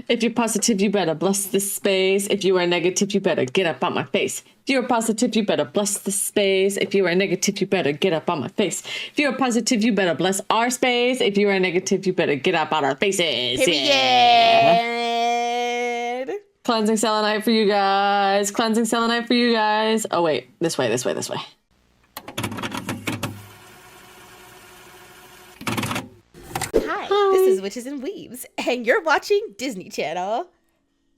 If you're positive, you better bless this space. If you are negative, you better get up on my face. If you're positive, you better bless this space. If you are negative, you better get up on my face. If you're positive, you better bless our space. If you are negative, you better get up on our faces. Period. Yeah. Cleansing selenite for you guys. Cleansing selenite for you guys. Oh, wait. This way, this way, this way. This is Witches and Weebs, and you're watching Disney Channel.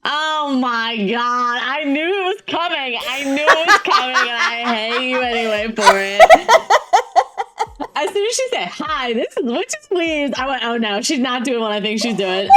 Oh my god, I knew it was coming. And I hate you anyway for it. As soon as she said, hi, this is Witches and Weebs, I went, oh no, she's not doing what I think she's doing.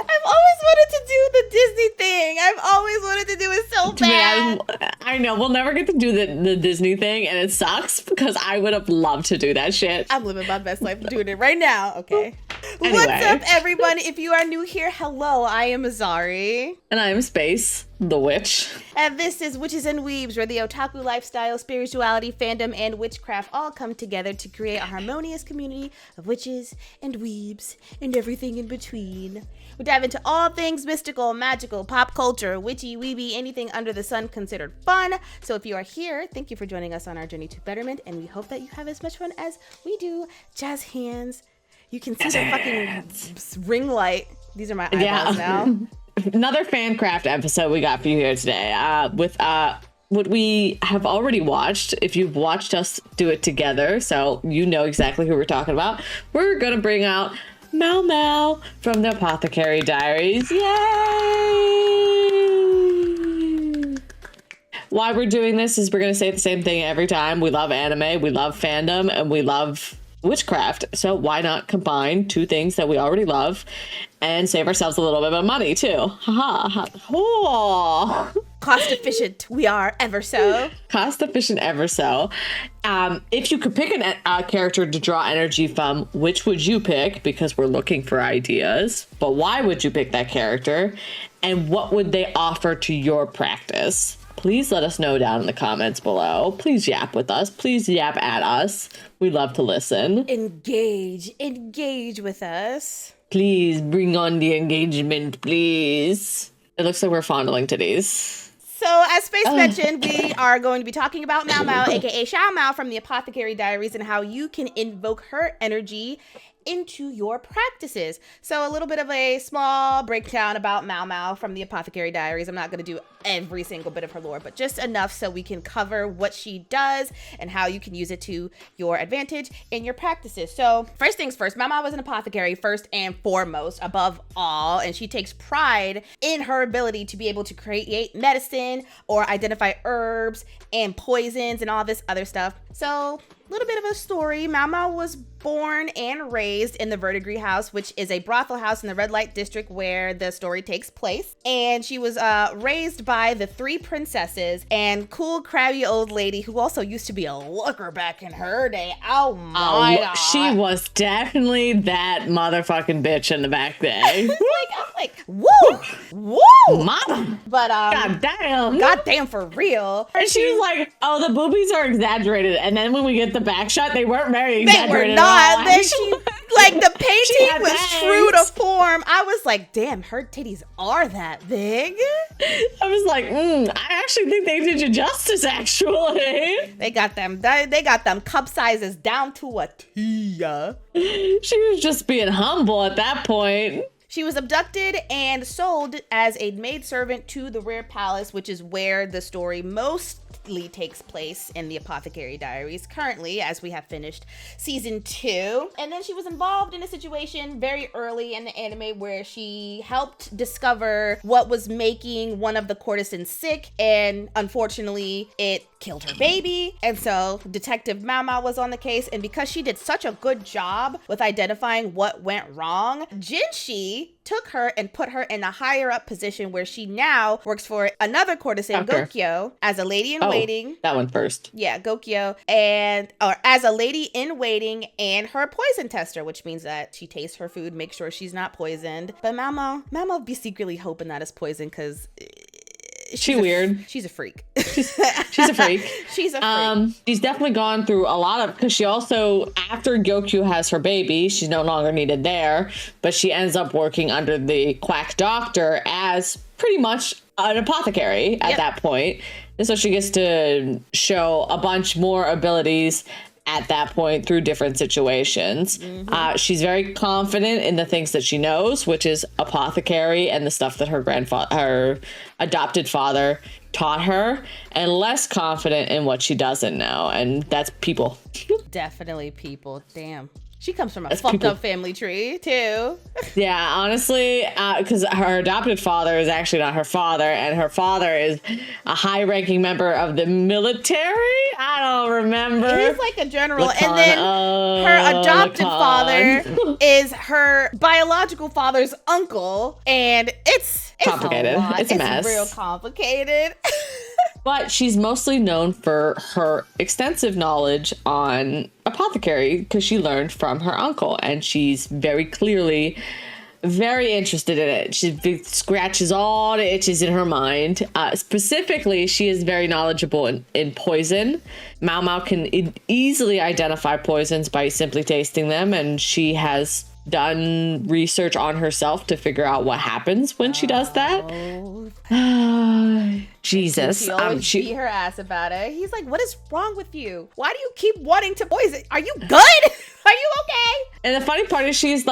I've always wanted to do the Disney thing. I've always wanted to do it so bad. I know, we'll never get to do the Disney thing, and it sucks because I would have loved to do that shit. I'm living my best life doing it right now, okay? Anyway. What's up, everyone? If you are new here, hello, I am Azari. And I am Space, the witch. And this is Witches and Weebs, where the otaku lifestyle, spirituality, fandom, and witchcraft all come together to create a harmonious community of witches and weebs and everything in between. We dive into all things mystical, magical, pop culture, witchy, weeby, anything under the sun considered fun. So if you are here, thank you for joining us on our journey to betterment, and we hope that you have as much fun as we do. Jazz hands. You can see the fucking ring light. These are my eyeballs now. Another FANCRAFT episode we got for you here today with what we have already watched. If you've watched us do it together, so you know exactly who we're talking about. We're going to bring out MAOMAO from the Apothecary Diaries. Yay! Why we're doing this is we're going to say the same thing every time. We love anime, we love fandom, and we love witchcraft. So why not combine two things that we already love and save ourselves a little bit of money too? Oh. Cost efficient, we are ever so. Cost efficient ever so. If you could pick a character to draw energy from, which would you pick? Because we're looking for ideas. But why would you pick that character? And what would they offer to your practice? Please let us know down in the comments below. Please yap with us. Please yap at us. We love to listen. Engage with us. Please bring on the engagement, please. It looks like we're fondling titties. So, as Space mentioned, we are going to be talking about MAOMAO, aka Xiaomao from the Apothecary Diaries, and how you can invoke her energy into your practices. So a little bit of a small breakdown about MAOMAO from the Apothecary Diaries. I'm not going to do every single bit of her lore, but just enough so we can cover what she does and how you can use it to your advantage in your practices. So first things first, MAOMAO was an apothecary first and foremost, above all, and she takes pride in her ability to be able to create medicine or identify herbs and poisons and all this other stuff. So a little bit of a story. MAOMAO was born and raised in the Verdigris House, which is a brothel house in the red light district where the story takes place. And she was raised by the three princesses and cool, crabby old lady who also used to be a looker back in her day. Oh my God. She was definitely that motherfucking bitch in the back day. I'm like, woo, mama. But goddamn for real. And she was like, oh, the boobies are exaggerated. And then when we get the back shot, they weren't very exaggerated. They were not. Then she, like, the painting was true to form. I was like, damn, her titties are that big. I was like, I actually think they did you justice, actually. They got them cup sizes down to a T. She was just being humble at that point. She was abducted and sold as a maidservant to the Rare Palace, which is where the story mostly takes place in the Apothecary Diaries currently, as we have finished season 2. And then she was involved in a situation very early in the anime where she helped discover what was making one of the courtesans sick, and unfortunately it killed her baby. And so Detective MAOMAO was on the case, and because she did such a good job with identifying what went wrong, Jinshi took her and put her in a higher up position where she now works for another courtesan, Gokyo, as a lady in waiting. That one first. Yeah, Gokyo, or as a lady in waiting and her poison tester, which means that she tastes her food, makes sure she's not poisoned. But MAOMAO be secretly hoping that it's poison because weird. She's a freak. She's a freak. She's a freak. She's definitely gone through a lot of, because she also, after Goku has her baby, she's no longer needed there, but she ends up working under the quack doctor as pretty much an apothecary at that point. And so she gets to show a bunch more abilities at that point through different situations. She's very confident in the things that she knows, which is apothecary and the stuff that her adopted father taught her, and less confident in what she doesn't know, and that's people. Definitely people. Damn. She comes from a fucked up family tree, too. Yeah, honestly, because her adopted father is actually not her father, and her father is a high-ranking member of the military. I don't remember. He's like a general. And then her adopted father is her biological father's uncle, and it's complicated. A lot. It's a mess. It's real complicated. But she's mostly known for her extensive knowledge on apothecary because she learned from her uncle, and she's very clearly very interested in it. She scratches all the itches in her mind. Specifically, she is very knowledgeable in poison. MAOMAO can easily identify poisons by simply tasting them, and she has done research on herself to figure out what happens when she does that. Jesus. She always beat her ass about it. He's like, what is wrong with you? Why do you keep wanting to poison? Are you good? Are you okay? And the funny part is she is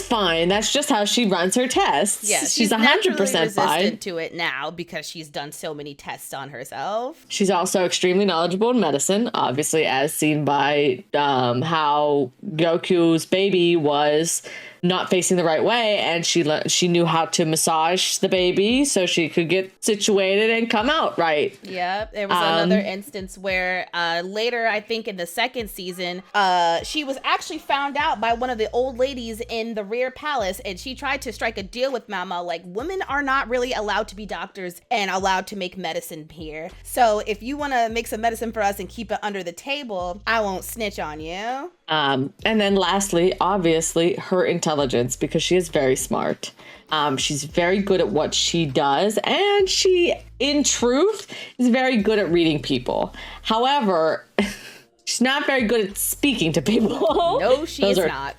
fine. That's just how she runs her tests. Yeah, she's 100% resistant fine to it now because she's done so many tests on herself. She's also extremely knowledgeable in medicine, obviously, as seen by how Goku's baby was not facing the right way, and she knew how to massage the baby so she could get situated and come out right. Yeah, there was another instance where later, I think in the second season, she was actually found out by one of the old ladies in the rear palace, and she tried to strike a deal with MAOMAO, like, women are not really allowed to be doctors and allowed to make medicine here. So if you want to make some medicine for us and keep it under the table, I won't snitch on you. And then lastly, obviously, her intelligence, because she is very smart. She's very good at what she does, and she, in truth, is very good at reading people. However, she's not very good at speaking to people. No, she is not.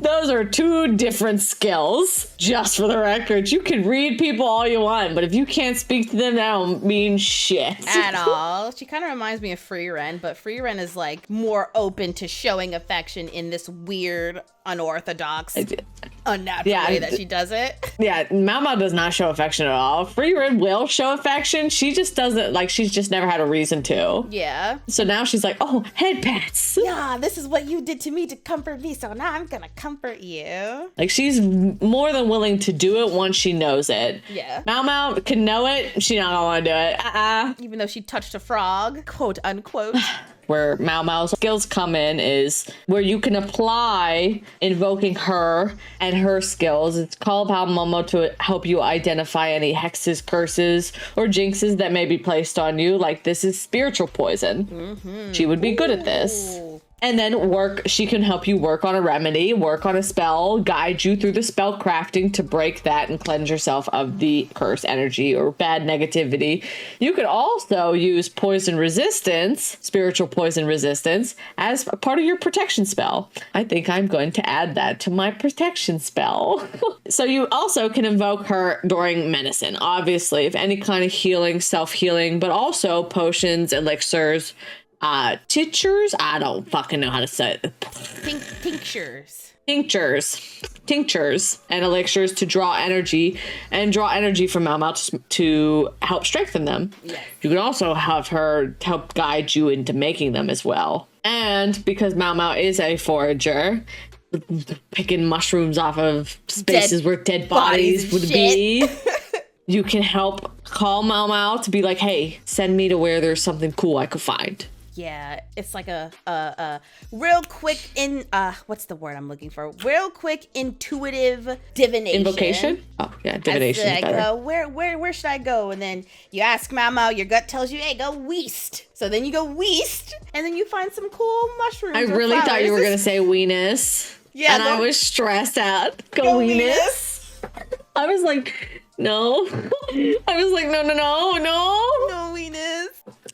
Those are two different skills, just for the record. You can read people all you want, but if you can't speak to them, that don't mean shit. At all. She kind of reminds me of Free Ren, but Free Ren is like more open to showing affection in this weird, unorthodox, unnatural way that she does it. Yeah, MAOMAO does not show affection at all. Free Ren will show affection. She just doesn't, like, she's just never had a reason to. Yeah. So now she's like, oh, head pats. Yeah, this is what you did to me to comfort me, so now I'm gonna comfort you. Like, she's more than willing to do it once she knows it. Yeah. MAOMAO can know it. She not gonna want to do it. Even though she touched a frog, quote unquote. Where MAOMAO's skills come in is where you can apply invoking her and her skills. It's called MAOMAO to help you identify any hexes, curses, or jinxes that may be placed on you. Like, this is spiritual poison. Mm-hmm. She would be good at this. And then she can help you work on a remedy, work on a spell, guide you through the spell crafting to break that and cleanse yourself of the curse energy or bad negativity. You could also use poison resistance, spiritual poison resistance, as a part of your protection spell. I think I'm going to add that to my protection spell. So you also can invoke her during medicine, obviously, if any kind of healing, self-healing, but also potions, elixirs, tinctures? I don't fucking know how to say it. Tinctures and elixirs to draw energy from MAOMAO to help strengthen them. Yes. You can also have her help guide you into making them as well. And because MAOMAO is a forager, picking mushrooms off of spaces where dead bodies would be, you can help call MAOMAO to be like, hey, send me to where there's something cool I could find. Yeah, it's like a real quick what's the word I'm looking for? Real quick intuitive divination. Invocation? Oh, yeah, divination is better. Where should I go? And then you ask MAOMAO, your gut tells you, hey, go west. So then you go west, and then you find some cool mushrooms. I really thought you were going to say weenus. Yeah. And I was stressed out. Go weenus. I was like, No. I was like, no. No, Venus.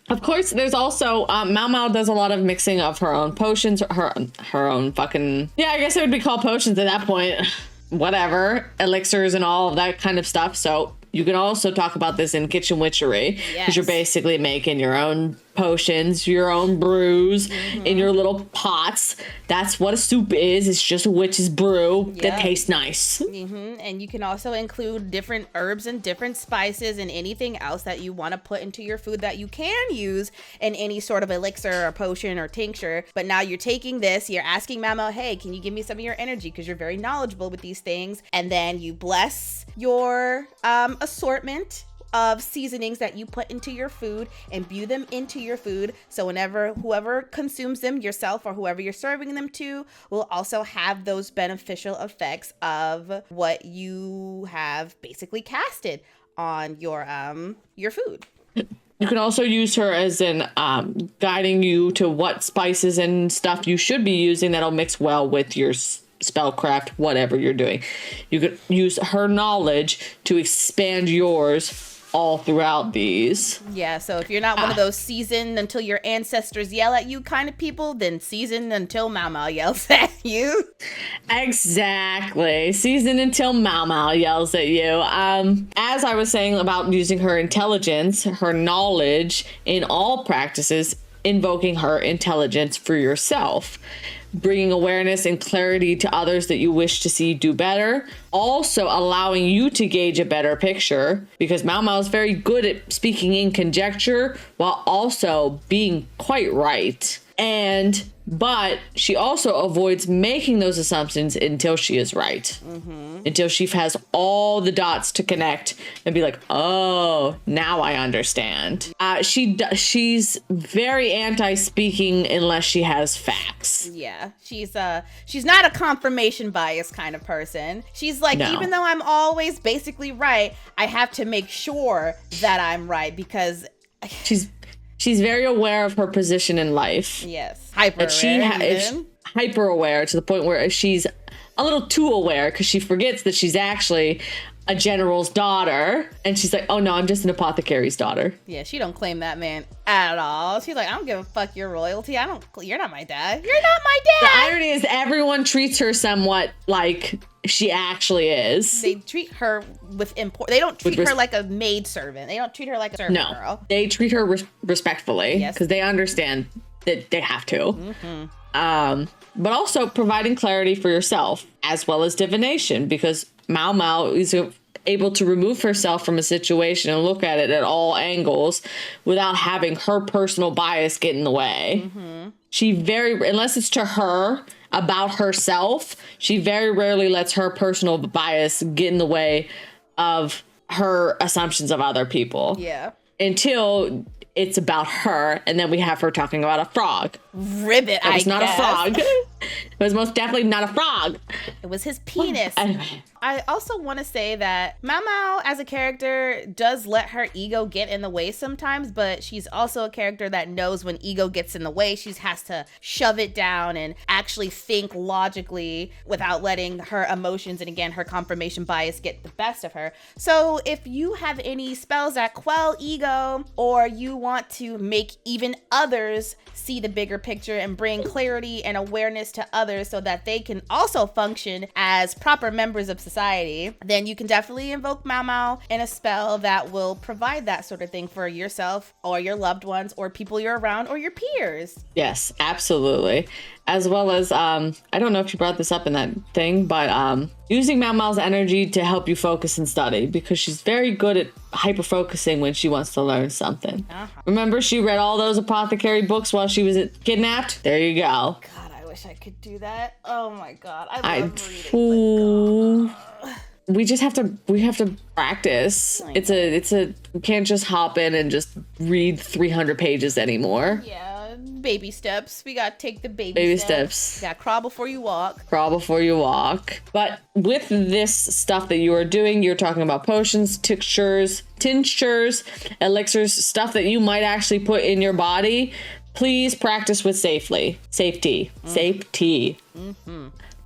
Of course, there's also MAOMAO does a lot of mixing of her own potions, her own fucking, yeah, I guess it would be called potions at that point. Whatever, elixirs and all of that kind of stuff. So you can also talk about this in kitchen witchery, because you're basically making your own potions, your own brews in your little pots. That's what a soup is. It's just a witch's brew that tastes nice. And you can also include different herbs and different spices and anything else that you want to put into your food that you can use in any sort of elixir or potion or tincture. But now you're taking this, you're asking MAOMAO, hey, can you give me some of your energy, because you're very knowledgeable with these things. And then you bless your assortment of seasonings that you put into your food, imbue them into your food, so whenever whoever consumes them, yourself or whoever you're serving them to, will also have those beneficial effects of what you have basically casted on your food. You can also use her as in guiding you to what spices and stuff you should be using that'll mix well with your spellcraft, whatever you're doing. You could use her knowledge to expand yours all throughout these. Yeah, so if you're not one of those seasoned until your ancestors yell at you kind of people, then seasoned until MAOMAO yells at you. Exactly. Seasoned until MAOMAO yells at you. As I was saying about using her intelligence, her knowledge in all practices, invoking her intelligence for yourself, bringing awareness and clarity to others that you wish to see do better, also allowing you to gauge a better picture, because MAOMAO is very good at speaking in conjecture while also being quite right. But she also avoids making those assumptions until she is right. Until she has all the dots to connect and be like, oh, now I understand. She's very anti-speaking unless she has facts. Yeah, she's not a confirmation bias kind of person. She's like, even though I'm always basically right, I have to make sure that I'm right, because She's very aware of her position in life. Yes. Hyper aware to the point where she's a little too aware, because she forgets that she's actually a general's daughter. And she's like, oh no, I'm just an apothecary's daughter. Yeah, she don't claim that man at all. She's like, I don't give a fuck your royalty. You're not my dad. You're not my dad. The irony is everyone treats her somewhat like she actually is. They treat her with They don't treat her like a maid servant. They don't treat her like a servant girl. They treat her respectfully, because they understand that they have to. But also providing clarity for yourself, as well as divination, because MAOMAO is able to remove herself from a situation and look at it at all angles without having her personal bias get in the way. She unless it's to her about herself, she very rarely lets her personal bias get in the way of her assumptions of other people. Yeah. Until it's about her, and then we have her talking about a frog. Ribbit, It was not a frog. It was most definitely not a frog. It was his penis. Anyway. I also want to say that MAOMAO as a character does let her ego get in the way sometimes, but she's also a character that knows when ego gets in the way, she has to shove it down and actually think logically without letting her emotions and, again, her confirmation bias get the best of her. So if you have any spells that quell ego, or you want to make even others see the bigger picture and bring clarity and awareness to others so that they can also function as proper members of society, then you can definitely invoke MAOMAO in a spell that will provide that sort of thing for yourself or your loved ones or people you're around or your peers. Yes, absolutely. As well as, I don't know if you brought this up in that thing, but using MAOMAO's energy to help you focus and study, because she's very good at hyper-focusing when she wants to learn something. Remember, she read all those apothecary books while she was kidnapped? There you go. God, I wish I could do that. Oh my God. I love reading. We have to practice. We can't just hop in and just read 300 pages anymore. Yeah. Baby steps. We gotta take the baby steps. You gotta crawl before you walk. But with this stuff that you are doing, you're talking about potions, tinctures, elixirs, stuff that you might actually put in your body. Please practice with safety.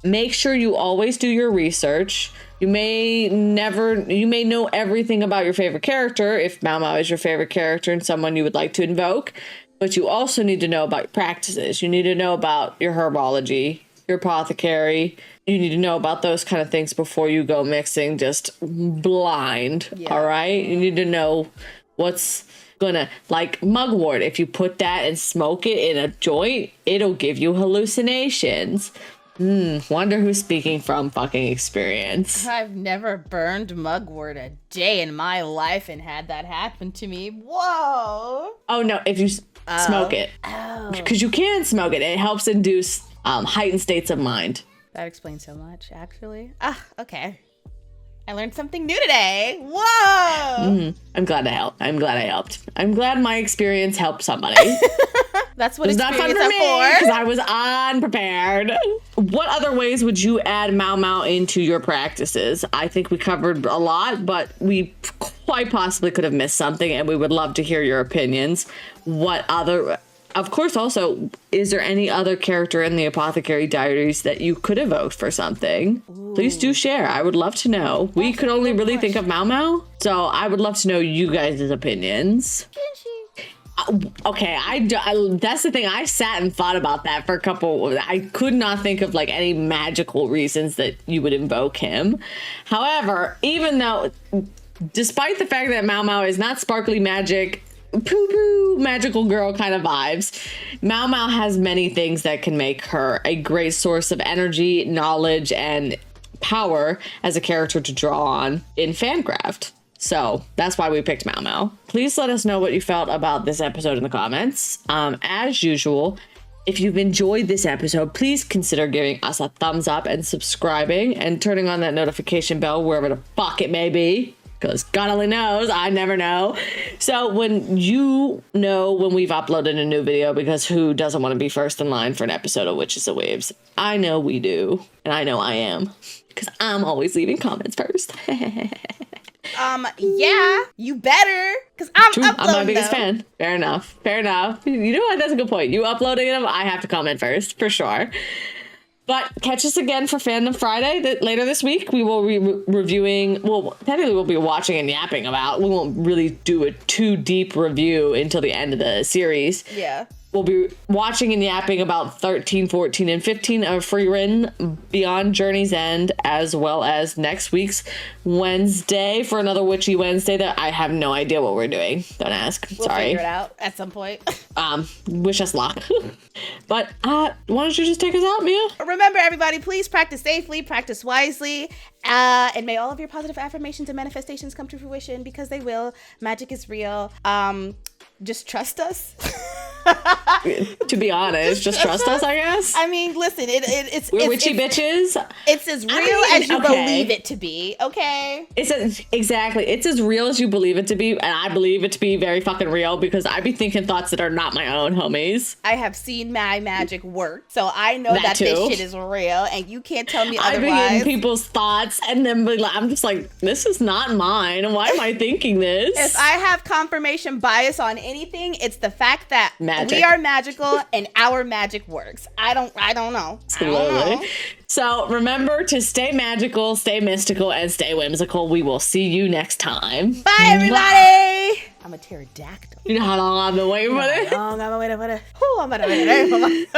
make sure you always do your research. You may know everything about your favorite character if MAOMAO is your favorite character and someone you would like to invoke, but you also need to know about your practices. You need to know about your herbology, your apothecary. You need to know about those kind of things before you go mixing just blind, all right? You need to know what's gonna, like mugwort, if you put that and smoke it in a joint, it'll give you hallucinations. Wonder who's speaking from fucking experience. I've never burned mugwort a day in my life and had that happen to me. Whoa. Oh no, if you smoke it. Because you can smoke it. It helps induce heightened states of mind. That explains so much, actually. Okay. I learned something new today. Whoa. I'm glad I helped. I'm glad my experience helped somebody. That's what it's not fun for me because I was unprepared. What other ways would you add MAOMAO into your practices? I think we covered a lot, but we quite possibly could have missed something, and we would love to hear your opinions. What other... Of course, also, is there any other character in the Apothecary Diaries that you could evoke for something? Ooh. Please do share. I would love to know. We could only really think of MAOMAO, so I would love to know you guys' opinions. Okay, that's the thing. I sat and thought about that for a couple. I could not think of like any magical reasons that you would invoke him. However, even though, despite the fact that MAOMAO is not sparkly magic, poo-poo magical girl kind of vibes, MAOMAO has many things that can make her a great source of energy, knowledge, and power as a character to draw on in FANCRAFT. So that's why we picked MAOMAO. Please let us know what you felt about this episode in the comments. As usual, if you've enjoyed this episode, please consider giving us a thumbs up and subscribing and turning on that notification bell wherever the fuck it may be. Because God only knows, I never know. So when you know when we've uploaded a new video, because who doesn't want to be first in line for an episode of Witches and Weebs? I know we do. And I know I am. Because I'm always leaving comments first. Yeah, you better. Because I'm True, I'm my biggest fan. Fair enough. You know what? That's a good point. You uploading them, I have to comment first, for sure. But catch us again for Fandom Friday. Later this week, we will be reviewing... Well, technically, we'll be watching and yapping about. We won't really do a too deep review until the end of the series. Yeah. We'll be watching and yapping about 13, 14, and 15 of Free Written Beyond Journey's End, as well as next week's Wednesday for another Witchy Wednesday that I have no idea what we're doing. Don't ask. We'll Sorry. Figure it out at some point. Wish us luck. But why don't you just take us out, Mia? Remember, everybody, please practice safely, practice wisely, and may all of your positive affirmations and manifestations come to fruition, because they will. Magic is real. Just trust us. To be honest, just trust us, I guess. I mean, listen, we're witchy bitches. It's as real as you believe it to be, okay? Exactly. It's as real as you believe it to be, and I believe it to be very fucking real, because I be thinking thoughts that are not my own, homies. I have seen my magic work, so I know that this shit is real, and you can't tell me otherwise. I be in people's thoughts, and then I'm just like, this is not mine. Why am I thinking this? If I have confirmation bias on anything, it's the fact that we are magical and our magic works. I don't know. Absolutely. So remember to stay magical, stay mystical, and stay whimsical. We will see you next time. Bye, everybody. I'm a pterodactyl. You know how long I've been waiting for this? I'm gonna wait for it. I'm gonna wait.